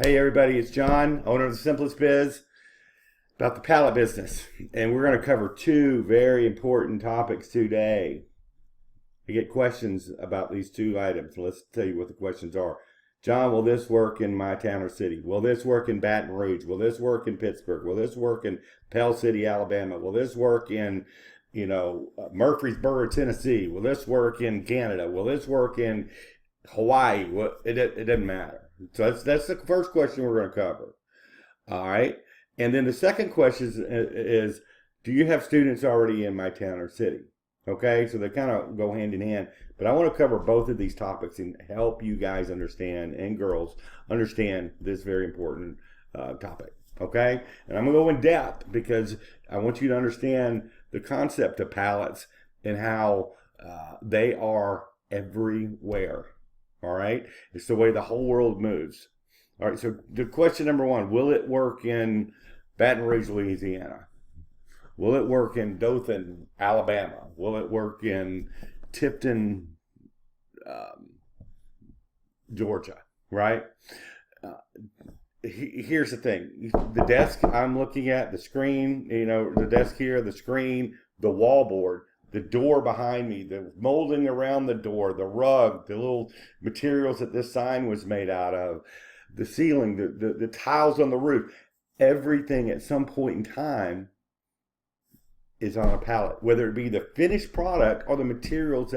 Hey everybody, it's John, owner of the Simplest Biz, about the pallet business. And we're going to cover two very important topics today. I get questions about these two items. Let's tell you what the questions are. John, will this work in my town or city? Will this work in Baton Rouge? Will this work in Pittsburgh? Will this work in Pell City, Alabama? Will this work in, Murfreesboro, Tennessee? Will this work in Canada? Will this work in Hawaii? Well, it doesn't matter. So that's the first question we're going to cover. All right. And then the second question is do you have students already in my town or city? Okay. So they kind of go hand in hand. But I want to cover both of these topics and help you guys understand and girls understand this very important topic. Okay. And I'm going to go in depth because I want you to understand the concept of pallets and how they are everywhere. All right. It's the way the whole world moves. All right. So the question number one, will it work in Baton Rouge, Louisiana? Will it work in Dothan, Alabama? Will it work in Tipton, Georgia? Right. Uh, Here's the thing. The desk I'm looking at, the screen, the desk here, the screen, the wallboard, the door behind me, the molding around the door, the rug, the little materials that this sign was made out of, the ceiling, the tiles on the roof, everything at some point in time is on a pallet, whether it be the finished product or the materials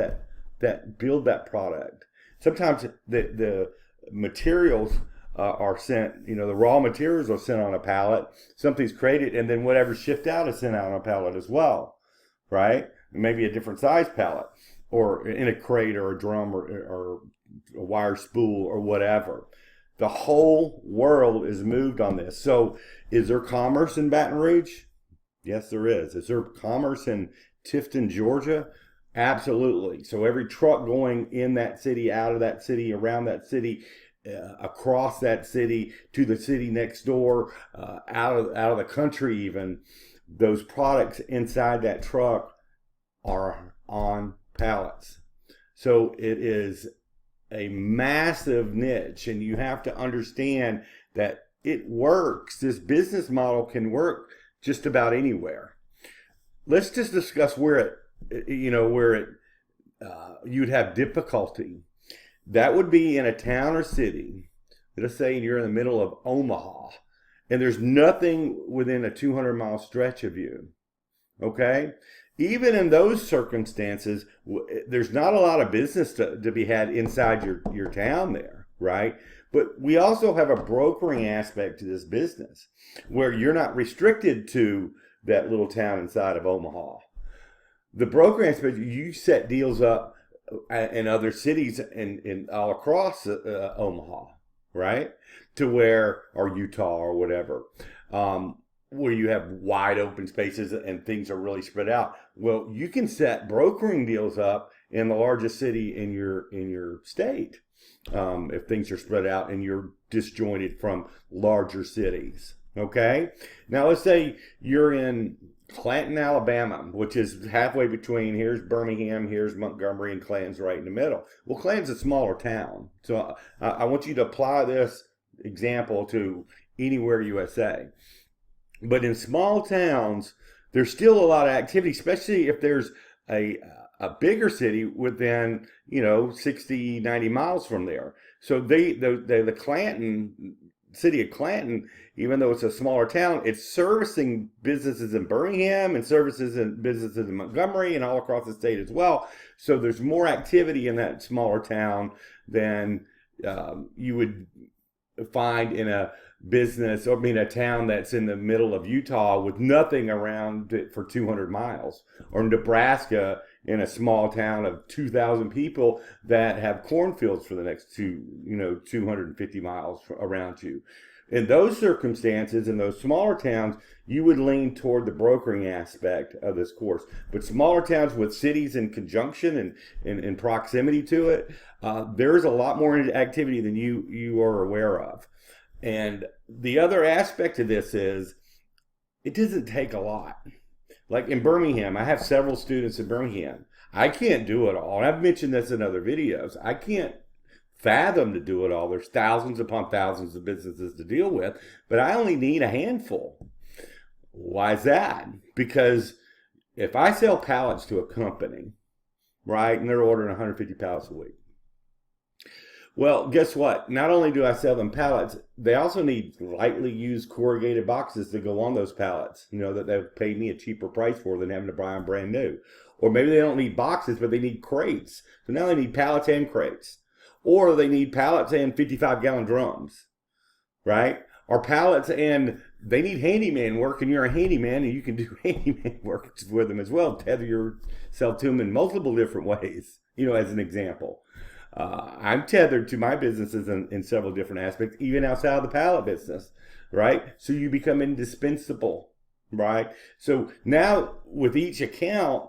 that build that product. Sometimes the materials are sent, the raw materials are sent on a pallet, something's created, and then whatever's shipped out is sent out on a pallet as well, right? Maybe a different size pallet or in a crate or a drum or a wire spool or whatever. The whole world is moved on this. So is there commerce in Baton Rouge? Yes, there is. Is there commerce in Tifton, Georgia? Absolutely. So every truck going in that city, out of that city, around that city, across that city, to the city next door, out of the country even, those products inside that truck are on pallets. So it is a massive niche, and you have to understand that it works. This business model can work just about anywhere. Let's just discuss where you'd have difficulty. That would be in a town or city. Let's say you're in the middle of Omaha, and there's nothing within a 200-mile stretch of you. Okay? Even in those circumstances, there's not a lot of business to be had inside your town there, right? But we also have a brokering aspect to this business where you're not restricted to that little town inside of Omaha. The brokering aspect, you set deals up in other cities in all across Omaha, right? To where, or Utah or whatever. Where you have wide open spaces and things are really spread out. Well, you can set brokering deals up in the largest city in your state if things are spread out and you're disjointed from larger cities. Okay? Now let's say you're in Clanton, Alabama, which is halfway between, here's Birmingham, here's Montgomery, and Clanton's right in the middle. Well, Clanton's a smaller town. So I want you to apply this example to anywhere USA. But in small towns, there's still a lot of activity, especially if there's a bigger city within, 60, 90 miles from there. So the Clanton, city of Clanton, even though it's a smaller town, it's servicing businesses in Birmingham and services and businesses in Montgomery and all across the state as well. So there's more activity in that smaller town than you would find in a town that's in the middle of Utah with nothing around it for 200 miles, or Nebraska in a small town of 2,000 people that have cornfields for the next 250 miles around you. In those circumstances, in those smaller towns, you would lean toward the brokering aspect of this course. But smaller towns with cities in conjunction and in proximity to it, there's a lot more activity than you are aware of. And the other aspect of this is it doesn't take a lot. Like in Birmingham, I have several students in Birmingham. I can't do it all. And I've mentioned this in other videos. I can't fathom to do it all. There's thousands upon thousands of businesses to deal with, but I only need a handful. Why is that? Because if I sell pallets to a company, right, and they're ordering 150 pallets a week, well, guess what? Not only do I sell them pallets, they also need lightly used corrugated boxes to go on those pallets, that they've paid me a cheaper price for than having to buy them brand new. Or maybe they don't need boxes, but they need crates. So now they need pallets and crates. Or they need pallets and 55-gallon drums, right? Or pallets and they need handyman work, and you're a handyman, and you can do handyman work with them as well. Tether yourself to them in multiple different ways, as an example. I'm tethered to my businesses in several different aspects, even outside of the pallet business, right? So you become indispensable, right? So now with each account,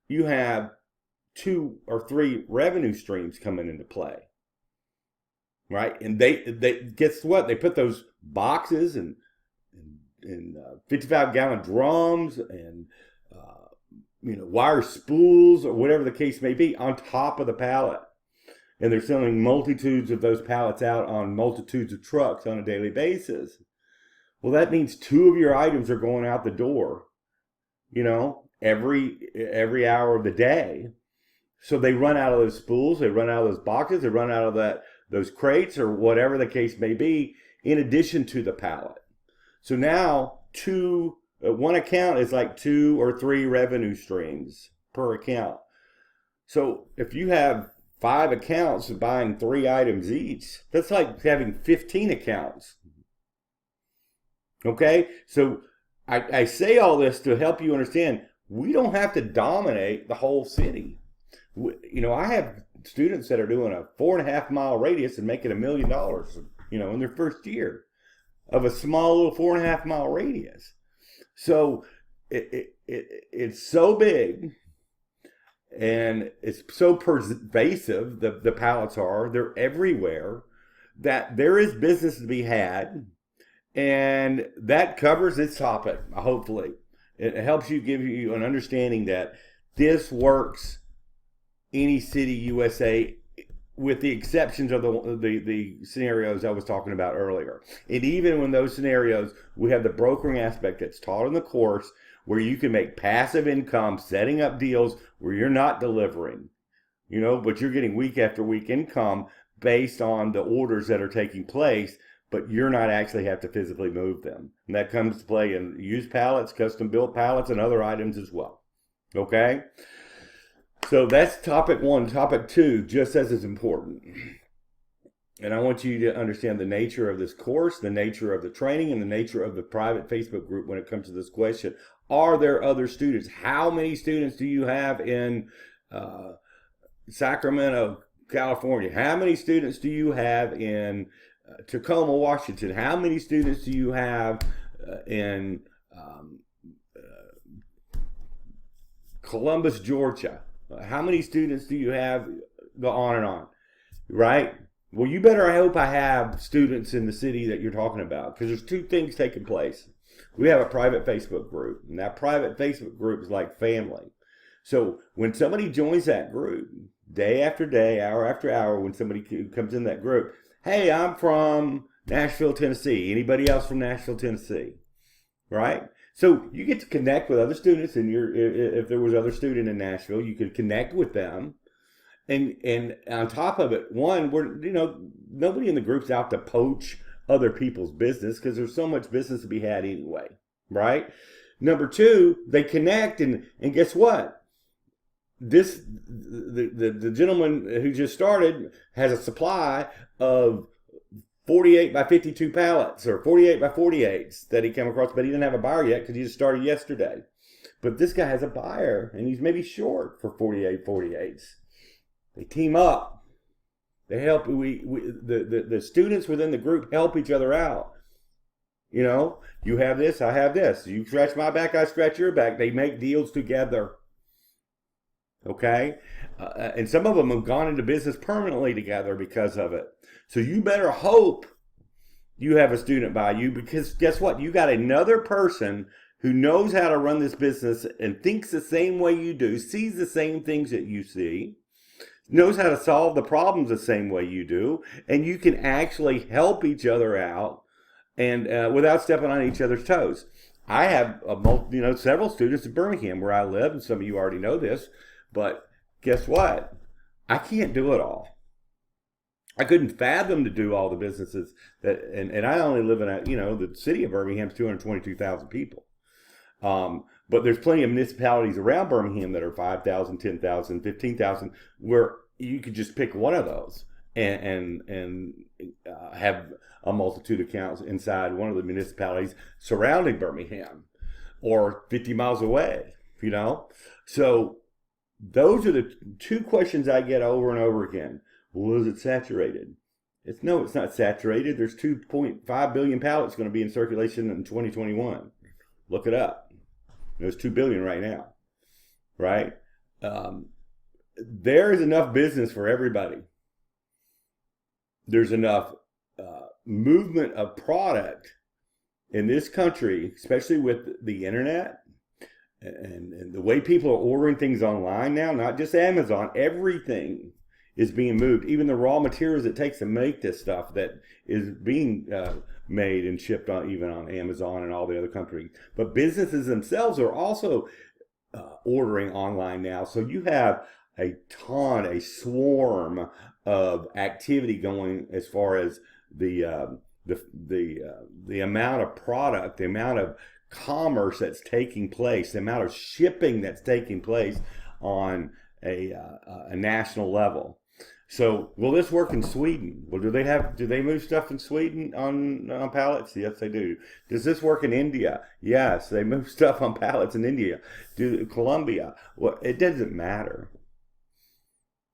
you have 2 or 3 revenue streams coming into play, right? And they guess what? They put those boxes and 55-gallon drums and wire spools or whatever the case may be on top of the pallet. And they're selling multitudes of those pallets out on multitudes of trucks on a daily basis. Well, that means 2 of your items are going out the door, every hour of the day. So they run out of those spools, they run out of those boxes, they run out of those crates or whatever the case may be, in addition to the pallet. So now one account is like 2 or 3 revenue streams per account. So if you have 5 accounts buying 3 items each, that's like having 15 accounts. Okay? So I say all this to help you understand we don't have to dominate the whole city. I have students that are doing a 4.5-mile radius and making $1 million, in their first year of a small little 4.5-mile radius. So it's so big. And it's so pervasive, the pallets they're everywhere, that there is business to be had. And that covers this topic, hopefully. It helps give you an understanding that this works any city, USA, with the exceptions of the scenarios I was talking about earlier. And even in those scenarios, we have the brokering aspect that's taught in the course, where you can make passive income, setting up deals where you're not delivering, but you're getting week after week income based on the orders that are taking place, but you're not actually have to physically move them. And that comes to play in used pallets, custom built pallets, and other items as well. Okay? So that's topic 1. Topic 2, just as is important. And I want you to understand the nature of this course, the nature of the training, and the nature of the private Facebook group when it comes to this question. Are there other students? How many students do you have in Sacramento, California? How many students do you have in Tacoma, Washington? How many students do you have in Columbus, Georgia? How many students do you have? Go on and on, right? Well, you better hope I have students in the city that you're talking about, because there's 2 things taking place. We have a private Facebook group, and that private Facebook group is like family. So when somebody joins that group, day after day, hour after hour, when somebody comes in that group, hey, I'm from Nashville, Tennessee. Anybody else from Nashville, Tennessee? Right? So you get to connect with other students, and if there was other student in Nashville, you could connect with them. And on top of it, one, nobody in the group's out to poach other people's business, because there's so much business to be had anyway, right? Number 2, they connect, and guess what? The gentleman who just started has a supply of 48 by 52 pallets or 48 by 48s that he came across, but he didn't have a buyer yet because he just started yesterday. But this guy has a buyer, and he's maybe short for 48 48s. They team up. They help. The students within the group help each other out. You have this, I have this. You scratch my back, I scratch your back. They make deals together. Okay? And some of them have gone into business permanently together because of it. So you better hope you have a student by you, because guess what? You got another person who knows how to run this business and thinks the same way you do, sees the same things that you see. knows how to solve the problems the same way you do, and you can actually help each other out and without stepping on each other's toes. I have several students in Birmingham where I live, and some of you already know this, but guess what? I can't do it all. I couldn't fathom to do all the businesses and I only live in the city of Birmingham's 222,000 people. But there's plenty of municipalities around Birmingham that are 5,000, 10,000, 15,000, where you could just pick one of those and have a multitude of accounts inside one of the municipalities surrounding Birmingham or 50 miles away, So those are the two questions I get over and over again. Well, is it saturated? It's not saturated. There's 2.5 billion pallets going to be in circulation in 2021. Look it up. There's 2 billion right now, right? There is enough business for everybody. There's enough movement of product in this country, especially with the internet and the way people are ordering things online now, not just Amazon, everything is being moved. Even the raw materials it takes to make this stuff that is being made and shipped even on Amazon and all the other companies. But businesses themselves are also ordering online now. So you have a swarm of activity going as far as the amount of product, the amount of commerce that's taking place, the amount of shipping that's taking place on a national level. So will this work in Sweden? Well, do they move stuff in Sweden on pallets? Yes, they do. Does this work in India? Yes, they move stuff on pallets in India. Colombia? Well, it doesn't matter.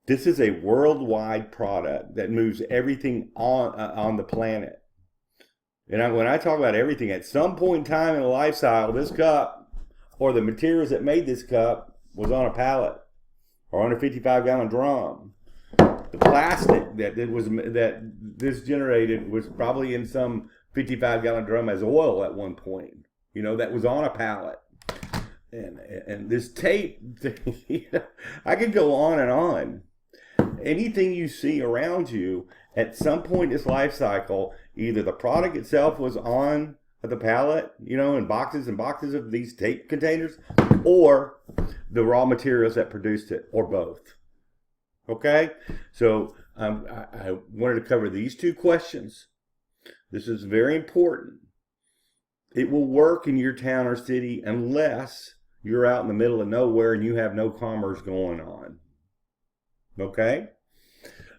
This is a worldwide product that moves everything on the planet. And when I talk about everything, at some point in time in the life cycle, this cup or the materials that made this cup was on a pallet or on a 55-gallon drum. The plastic that this generated was probably in some 55-gallon drum as oil at one point. That was on a pallet. And this tape, I could go on and on. Anything you see around you, at some point in its life cycle, either the product itself was on the pallet, in boxes and boxes of these tape containers, or the raw materials that produced it, or both. Okay? So I wanted to cover these two questions. This is very important. It will work in your town or city unless you're out in the middle of nowhere and you have no commerce going on. Okay?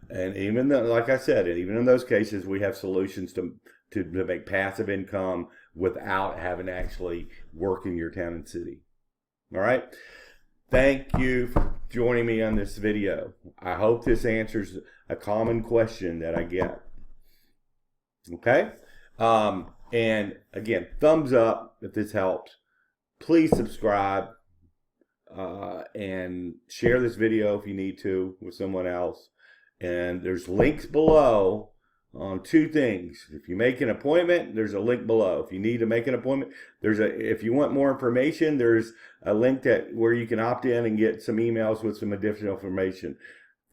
And even though, like I said, even in those cases, we have solutions to make passive income without having to actually work in your town and city. All right? Thank you for joining me on this video. I hope this answers a common question that I get. Okay? And again, thumbs up if this helps. Please subscribe and share this video if you need to with someone else. And there's links below on two things. If you make an appointment, there's a link below. If you need to make an appointment, if you want more information, there's a link where you can opt in and get some emails with some additional information.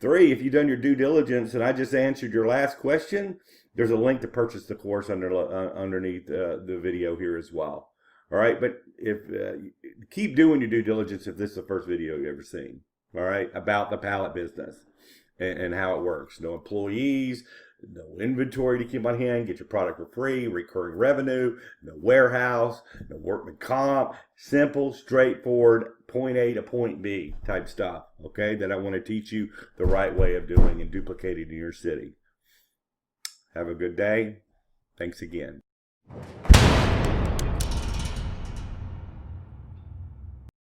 3, if you've done your due diligence and I just answered your last question, there's a link to purchase the course underneath the video here as well. All right, but keep doing your due diligence if this is the first video you've ever seen. All right, about the pallet business and how it works. No employees, no inventory to keep on hand, get your product for free, recurring revenue, no warehouse, no workman comp, simple, straightforward, point A to point B type stuff, okay, that I want to teach you the right way of doing and duplicating in your city. Have a good day. Thanks again.